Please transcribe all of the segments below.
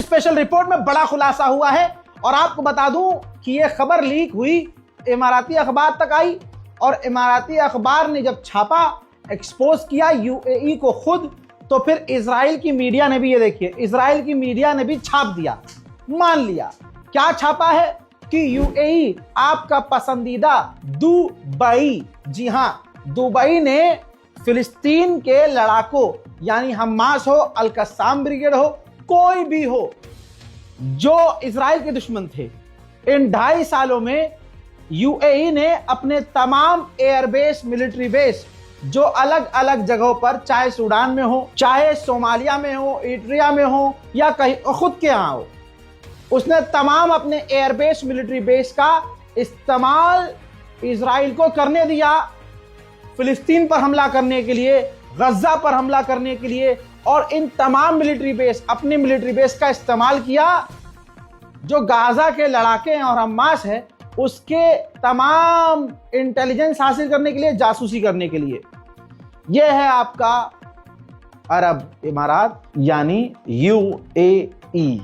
Special report में बड़ा खुलासा हुआ है और आपको बता दूं कि यह खबर लीक हुई, इमाराती अखबार तक आई और इमाराती अखबार ने जब छापा, एक्सपोज किया यूएई को खुद, तो फिर इजराइल की मीडिया ने भी, ये देखिए, इजराइल की मीडिया ने भी छाप दिया, मान लिया। क्या छापा है कि यूएई आपका पसंदीदा दुबई, जी हां, दुबई ने फिलिस्तीन के लड़ाकों यानी हमास हो, अल कस्साम ब्रिगेड हो, कोई भी हो जो इजराइल के दुश्मन थे, इन 2.5 सालों में यूएई ने अपने तमाम एयरबेस, मिलिट्री बेस जो अलग अलग जगहों पर, चाहे सूडान में हो, चाहे सोमालिया में हो, इरिट्रिया में हो या कहीं खुद के यहां हो, उसने तमाम अपने एयरबेस, मिलिट्री बेस का इस्तेमाल इजराइल को करने दिया, फिलिस्तीन पर हमला करने के लिए, गज्जा पर हमला करने के लिए। और इन तमाम मिलिट्री बेस, अपने मिलिट्री बेस का इस्तेमाल किया जो गाजा के लड़ाके हैं और हमास है उसके तमाम इंटेलिजेंस हासिल करने के लिए, जासूसी करने के लिए। यह है आपका अरब इमारात यानी यूएई।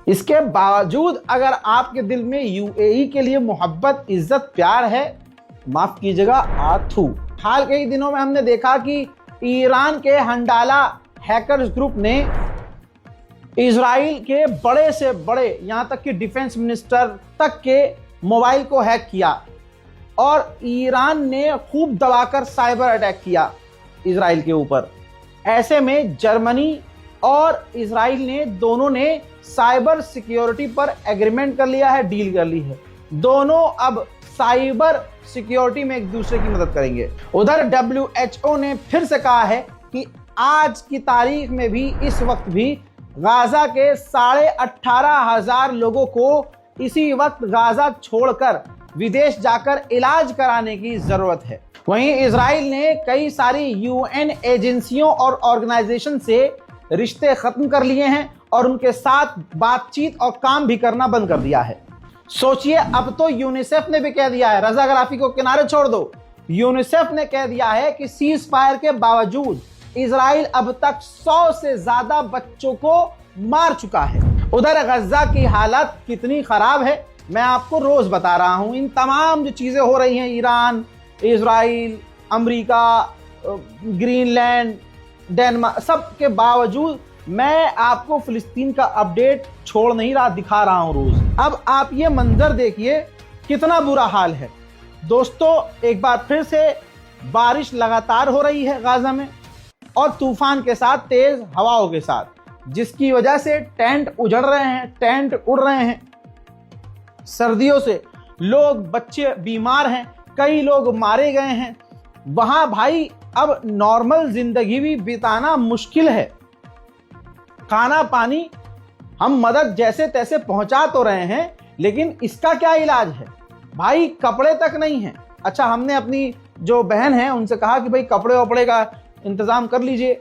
इसके बावजूद अगर आपके दिल में यूएई के लिए मोहब्बत, इज्जत, प्यार है, माफ कीजिएगा, आथू। हाल के ही दिनों में हमने देखा कि ईरान के हंडाला हैकर्स ग्रुप ने इजराइल के बड़े से बड़े, यहां तक कि डिफेंस मिनिस्टर तक के मोबाइल को हैक किया और ईरान ने खूब दबाकर साइबर अटैक किया इजराइल के ऊपर। ऐसे में जर्मनी और इजराइल ने दोनों ने साइबर सिक्योरिटी पर एग्रीमेंट कर लिया है, डील कर ली है। दोनों अब साइबर सिक्योरिटी में एक दूसरे की मदद करेंगे। उधर WHO ने फिर से कहा है कि आज की तारीख में भी, इस वक्त भी गाजा के 18,500 लोगों को इसी वक्त गाजा छोड़कर विदेश जाकर इलाज कराने की जरूरत है। वहीं इजराइल ने कई सारी यूएन एजेंसियों और ऑर्गेनाइजेशन से रिश्ते खत्म कर लिए हैं और उनके साथ बातचीत और काम भी करना बंद कर दिया है। सोचिए, अब तो यूनिसेफ ने भी कह दिया है, रजाग्राफी को किनारे छोड़ दो, यूनिसेफ ने कह दिया है कि सीज फायर के बावजूद इजराइल अब तक 100 से ज्यादा बच्चों को मार चुका है। उधर गज्जा की हालत कितनी खराब है मैं आपको रोज बता रहा हूं। इन तमाम जो चीजें हो रही हैं, Iran, Israel, America, Greenland, Denmark, सब के बावजूद मैं आपको फिलिस्तीन का अपडेट छोड़ नहीं रहा, दिखा रहा हूं रोज। अब आप ये मंजर देखिए, कितना बुरा हाल है। दोस्तों, एक बार फिर से बारिश लगातार हो रही है गाजा में और तूफान के साथ, तेज हवाओं के साथ, जिसकी वजह से टेंट उजड़ रहे हैं, टेंट उड़ रहे हैं। सर्दियों से लोग, बच्चे बीमार हैं, कई लोग मारे गए हैं। वहां भाई अब नॉर्मल जिंदगी भी बिताना मुश्किल है। खाना पानी हम मदद जैसे तैसे पहुंचा तो रहे हैं, लेकिन इसका क्या इलाज है भाई? कपड़े तक नहीं है। अच्छा, हमने अपनी जो बहन है उनसे कहा कि भाई कपड़े वपड़े का इंतजाम कर लीजिए,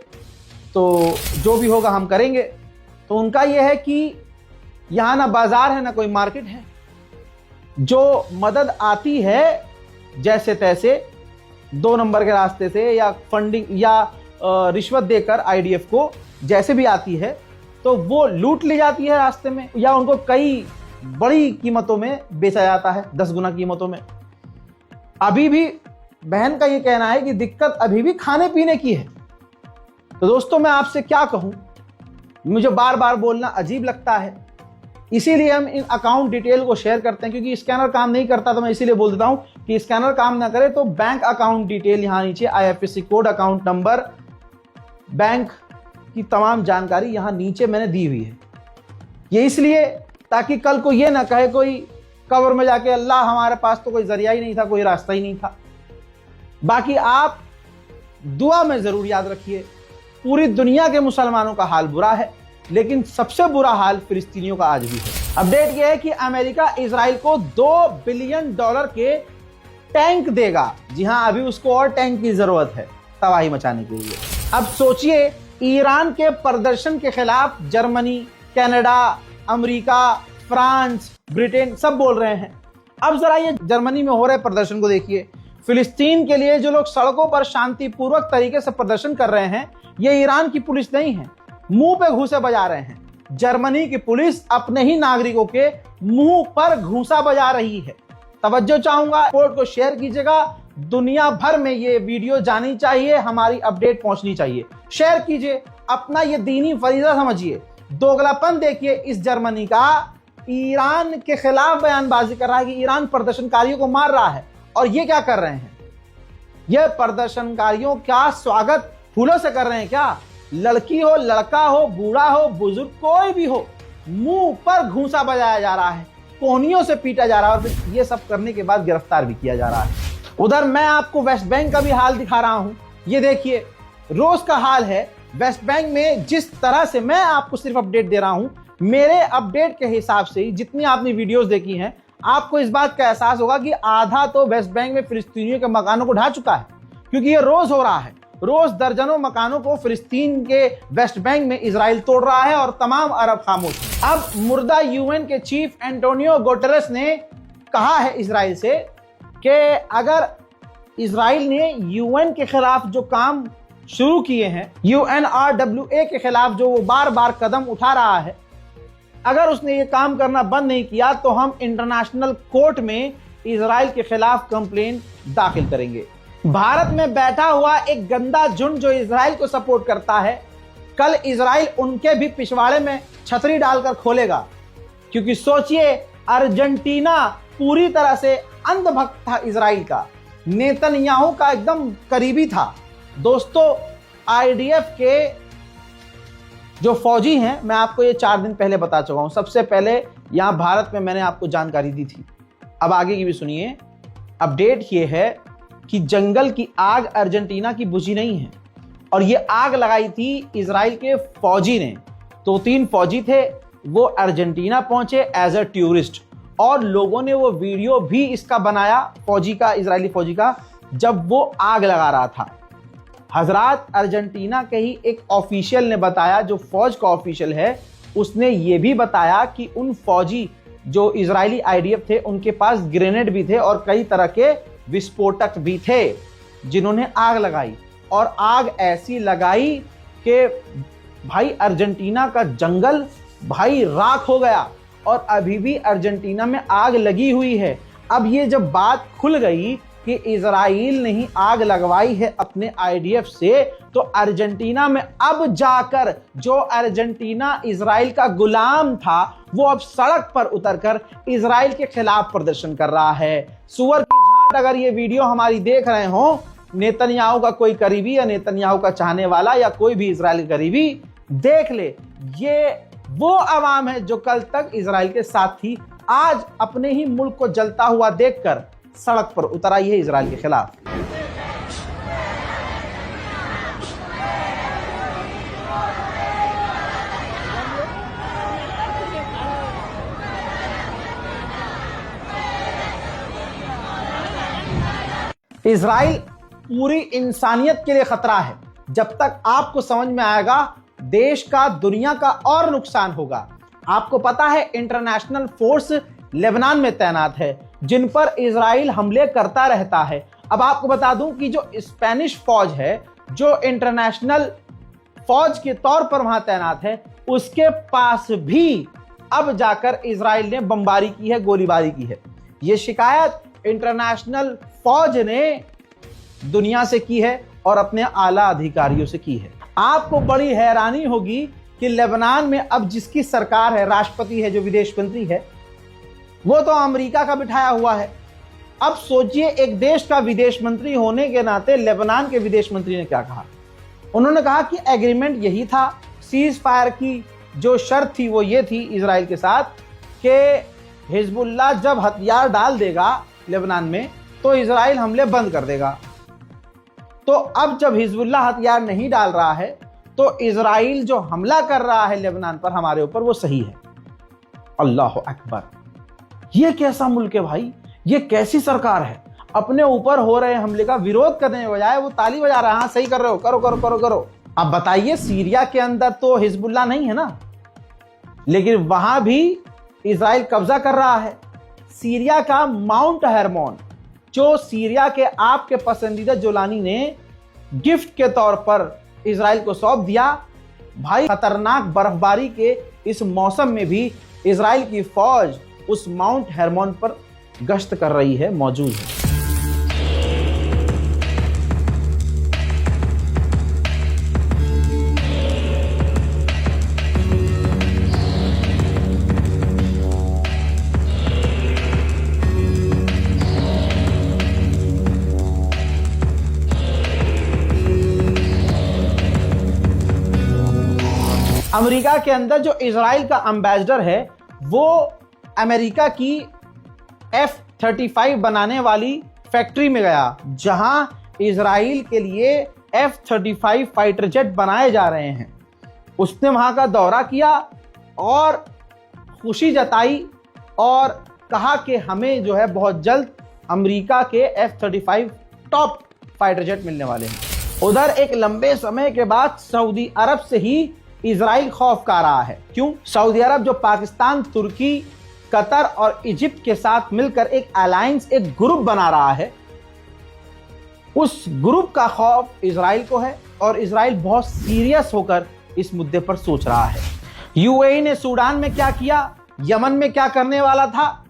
तो जो भी होगा हम करेंगे। तो उनका यह है कि यहाँ ना बाजार है ना कोई मार्केट है। जो मदद आती है जैसे तैसे 2 नंबर के रास्ते से या फंडिंग या रिश्वत देकर आईडीएफ को जैसे भी आती है, तो वो लूट ली जाती है रास्ते में, या उनको कई बड़ी कीमतों में बेचा जाता है, 10 गुना कीमतों में। अभी भी बहन का ये कहना है कि दिक्कत अभी भी खाने पीने की है। तो दोस्तों, मैं आपसे क्या कहूं, मुझे बार बार बोलना अजीब लगता है, इसीलिए हम इन अकाउंट डिटेल को शेयर करते हैं, क्योंकि स्कैनर काम नहीं करता। तो मैं इसीलिए बोल देता हूं कि स्कैनर काम ना करे तो बैंक अकाउंट डिटेल यहां नीचे, IFSC code, account number, bank की तमाम जानकारी यहां नीचे मैंने दी हुई है। ये इसलिए ताकि कल को ये ना कहे कोई कब्र में जाके, अल्लाह हमारे पास तो कोई जरिया ही नहीं था, कोई रास्ता ही नहीं था। बाकी आप दुआ में जरूर याद रखिए, पूरी दुनिया के मुसलमानों का हाल बुरा है, लेकिन सबसे बुरा हाल फिलिस्तीनियों का आज भी है। अपडेट यह है कि अमेरिका इजराइल को $2 बिलियन के टैंक देगा। जी हां, अभी उसको और टैंक की जरूरत है तबाही मचाने के लिए। अब सोचिए, ईरान के प्रदर्शन के खिलाफ Germany, Canada, America, France, Britain सब बोल रहे हैं। अब जरा ये जर्मनी में हो रहे प्रदर्शन को देखिए। फिलिस्तीन के लिए जो लोग सड़कों पर शांतिपूर्वक तरीके से प्रदर्शन कर रहे हैं, ये ईरान की पुलिस नहीं है, मुंह पे घूंसे बजा रहे हैं। जर्मनी की पुलिस अपने ही नागरिकों के मुंह पर घूंसा बजा रही है। तवज्जो चाहूंगा, रिपोर्ट को शेयर कीजिएगा, दुनिया भर में ये वीडियो जानी चाहिए, हमारी अपडेट पहुंचनी चाहिए। शेयर कीजिए, अपना ये दीनी फरीजा समझिए। दोगलापन देखिए इस जर्मनी का, ईरान के खिलाफ बयानबाजी कर रहा है कि ईरान प्रदर्शनकारियों को मार रहा है, और ये क्या कर रहे हैं, ये प्रदर्शनकारियों का स्वागत फूलों से कर रहे हैं क्या? लड़की हो, लड़का हो, बूढ़ा हो, बुजुर्ग, कोई भी हो, मुंह पर घूंसा बजाया जा रहा है, कोहनियों से पीटा जा रहा है, और फिर ये सब करने के बाद गिरफ्तार भी किया जा रहा है। उधर मैं आपको वेस्ट बैंक का भी हाल दिखा रहा हूं। ये देखिए रोज का हाल है वेस्ट बैंक में। जिस तरह से मैं आपको सिर्फ अपडेट दे रहा हूं, मेरे अपडेट के हिसाब से ही जितनी आपने वीडियोस देखी हैं, आपको इस बात का एहसास होगा कि आधा तो वेस्ट बैंक में फिलिस्तीनियों के मकानों को ढा चुका है, क्योंकि ये रोज हो रहा है। रोज दर्जनों मकानों को फिलिस्तीन के वेस्ट बैंक में इजराइल तोड़ रहा है और तमाम अरब खामोश। अब मुर्दा यूएन के चीफ एंटोनियो गुटेरेस ने कहा है इजराइल से कि अगर इजराइल ने यूएन के खिलाफ जो काम शुरू किए हैं, UNRWA के खिलाफ जो वो बार बार कदम उठा रहा है, अगर उसने ये काम करना बंद नहीं किया तो हम इंटरनेशनल कोर्ट में इजराइल के खिलाफ कंप्लेन दाखिल करेंगे। भारत में बैठा हुआ एक गंदा झुंड जो इजराइल को सपोर्ट करता है, कल इजराइल उनके भी पिछवाड़े में छतरी डालकर खोलेगा। क्योंकि सोचिए, अर्जेंटीना पूरी तरह से अंधभक्त था इजराइल का, नेतन्याहू का एकदम करीबी था। दोस्तों, IDF के जो फौजी हैं, मैं आपको ये 4 दिन पहले बता चुका हूं। सबसे पहले यहां भारत में मैंने आपको जानकारी दी थी, अब आगे की भी सुनिए। अपडेट ये है कि जंगल की आग अर्जेंटीना की बुझी नहीं है, और ये आग लगाई थी इजराइल के फौजी ने। 2-3 फौजी थे, वो अर्जेंटीना पहुंचे एज अ टूरिस्ट, और लोगों ने वो वीडियो भी इसका बनाया, फौजी का, इजरायली फौजी का, जब वो आग लगा रहा था। हजरात, अर्जेंटीना के ही एक ऑफिशियल ने बताया, जो फौज का ऑफिशियल है, उसने ये भी बताया कि उन फौजी जो इजरायली IDF थे, उनके पास ग्रेनेड भी थे और कई तरह के विस्फोटक भी थे, जिन्होंने आग लगाई। और आग ऐसी लगाई कि भाई अर्जेंटीना का जंगल भाई राख हो गया, और अभी भी अर्जेंटीना में आग लगी हुई है। अब ये जब बात खुल गई कि इजराइल ने ही आग लगवाई है अपने IDF से, तो अर्जेंटीना में अब जाकर जो अर्जेंटीना इजराइल का गुलाम था, वो अब सड़क पर उतरकर इजराइल के खिलाफ प्रदर्शन कर रहा है। सुअर की झांट, अगर ये वीडियो हमारी देख रहे हो, नेतन्याहू का कोई करीबी या नेतन्याहू का चाहने वाला या कोई भी इजराइल करीबी, देख ले, ये वो अवाम है जो कल तक इजराइल के साथ थी, आज अपने ही मुल्क को जलता हुआ देखकर सड़क पर उतर आई है इजराइल के खिलाफ। इजराइल पूरी इंसानियत के लिए खतरा है। जब तक आपको समझ में आएगा, देश का, दुनिया का और नुकसान होगा। आपको पता है इंटरनेशनल फोर्स लेबनान में तैनात है, जिन पर इजराइल हमले करता रहता है। अब आपको बता दूं कि जो स्पेनिश फौज है, जो इंटरनेशनल फौज के तौर पर वहां तैनात है, उसके पास भी अब जाकर इजराइल ने बमबारी की है, गोलीबारी की है। यह शिकायत इंटरनेशनल फौज ने दुनिया से की है और अपने आला अधिकारियों से की है। आपको बड़ी हैरानी होगी कि लेबनान में अब जिसकी सरकार है, राष्ट्रपति है, जो विदेश मंत्री है, वो तो अमेरिका का बिठाया हुआ है। अब सोचिए, एक देश का विदेश मंत्री होने के नाते लेबनान के विदेश मंत्री ने क्या कहा। उन्होंने कहा कि एग्रीमेंट यही था, सीज फायर की जो शर्त थी वो ये थी इजराइल के साथ कि हिजबुल्लाह जब हथियार डाल देगा लेबनान में तो इजराइल हमले बंद कर देगा। तो अब जब हिजबुल्लाह हथियार नहीं डाल रहा है तो इजराइल जो हमला कर रहा है लेबनान पर हमारे ऊपर, वो सही है। अल्लाह अकबर, ये कैसा मुल्क है भाई, ये कैसी सरकार है। अपने ऊपर हो रहे हमले का विरोध करने के बजाय वो ताली बजा रहा है, हाँ सही कर रहे हो, करो करो करो करो। अब बताइए, सीरिया के अंदर तो हिजबुल्लाह नहीं है ना, लेकिन वहां भी इजराइल कब्जा कर रहा है। सीरिया का माउंट हर्मोन, जो सीरिया के आपके पसंदीदा जोलानी ने गिफ्ट के तौर पर इजराइल को सौंप दिया, भाई खतरनाक बर्फबारी के इस मौसम में भी इजराइल की फौज उस माउंट हेरमोन पर गश्त कर रही है, मौजूद है। अमेरिका के अंदर जो इजराइल का एम्बेसडर है वो अमेरिका की F-35 बनाने वाली फैक्ट्री में गया, जहां इजराइल के लिए F-35 फाइटर जेट बनाए जा रहे हैं। उसने वहां का दौरा किया और खुशी जताई और कहा कि हमें जो है बहुत जल्द अमेरिका के F-35 टॉप फाइटर जेट मिलने वाले हैं। उधर एक लंबे समय के बाद सऊदी अरब से ही इजराइल खौफ खा रहा है। क्यों? सऊदी अरब जो पाकिस्तान, तुर्की, कतर और इजिप्ट के साथ मिलकर एक अलायंस, एक ग्रुप बना रहा है, उस ग्रुप का खौफ इजराइल को है और इजराइल बहुत सीरियस होकर इस मुद्दे पर सोच रहा है। यूएई ने सूडान में क्या किया, यमन में क्या करने वाला था,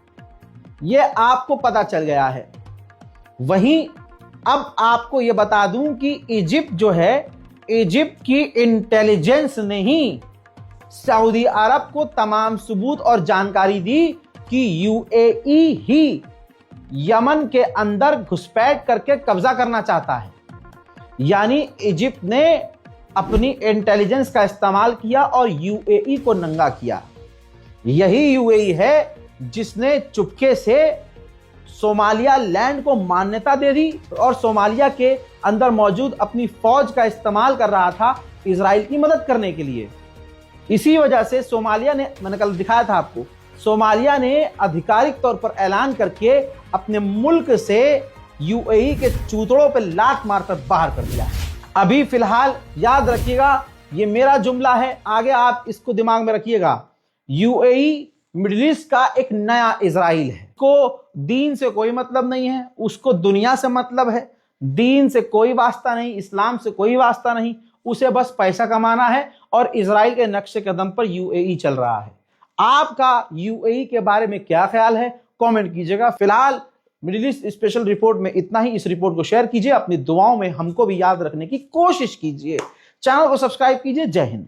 यह आपको पता चल गया है। वहीं अब आपको यह बता दूं कि इजिप्ट जो है, इजिप्ट की इंटेलिजेंस ने ही सऊदी अरब को तमाम सबूत और जानकारी दी कि यूएई ही यमन के अंदर घुसपैठ करके कब्जा करना चाहता है। यानी इजिप्ट ने अपनी इंटेलिजेंस का इस्तेमाल किया और यूएई को नंगा किया। यही यूएई है जिसने चुपके से सोमालिया लैंड को मान्यता दे दी और सोमालिया के अंदर मौजूद अपनी फौज का इस्तेमाल कर रहा था इजराइल की मदद करने के लिए। इसी वजह से सोमालिया ने, मैंने कल दिखाया था आपको, सोमालिया ने आधिकारिक तौर पर ऐलान करके अपने मुल्क से यूएई के चूतड़ों पर लात मारकर बाहर कर दिया है। अभी फिलहाल याद रखिएगा, ये मेरा जुमला है, आगे आप इसको दिमाग में रखिएगा। यूएई मिडिल ईस्ट का एक नया इजराइल है। को दीन से कोई मतलब नहीं है, उसको दुनिया से मतलब है। दीन से कोई वास्ता नहीं, इस्लाम से कोई वास्ता नहीं, उसे बस पैसा कमाना है और इजराइल के नक्शे कदम पर यूएई चल रहा है। आपका यूएई के बारे में क्या ख्याल है, कमेंट कीजिएगा। फिलहाल मिडिल ईस्ट स्पेशल रिपोर्ट में इतना ही। इस रिपोर्ट को शेयर कीजिए, अपनी दुआओं में हमको भी याद रखने की कोशिश कीजिए। चैनल को सब्सक्राइब कीजिए। जय हिंद।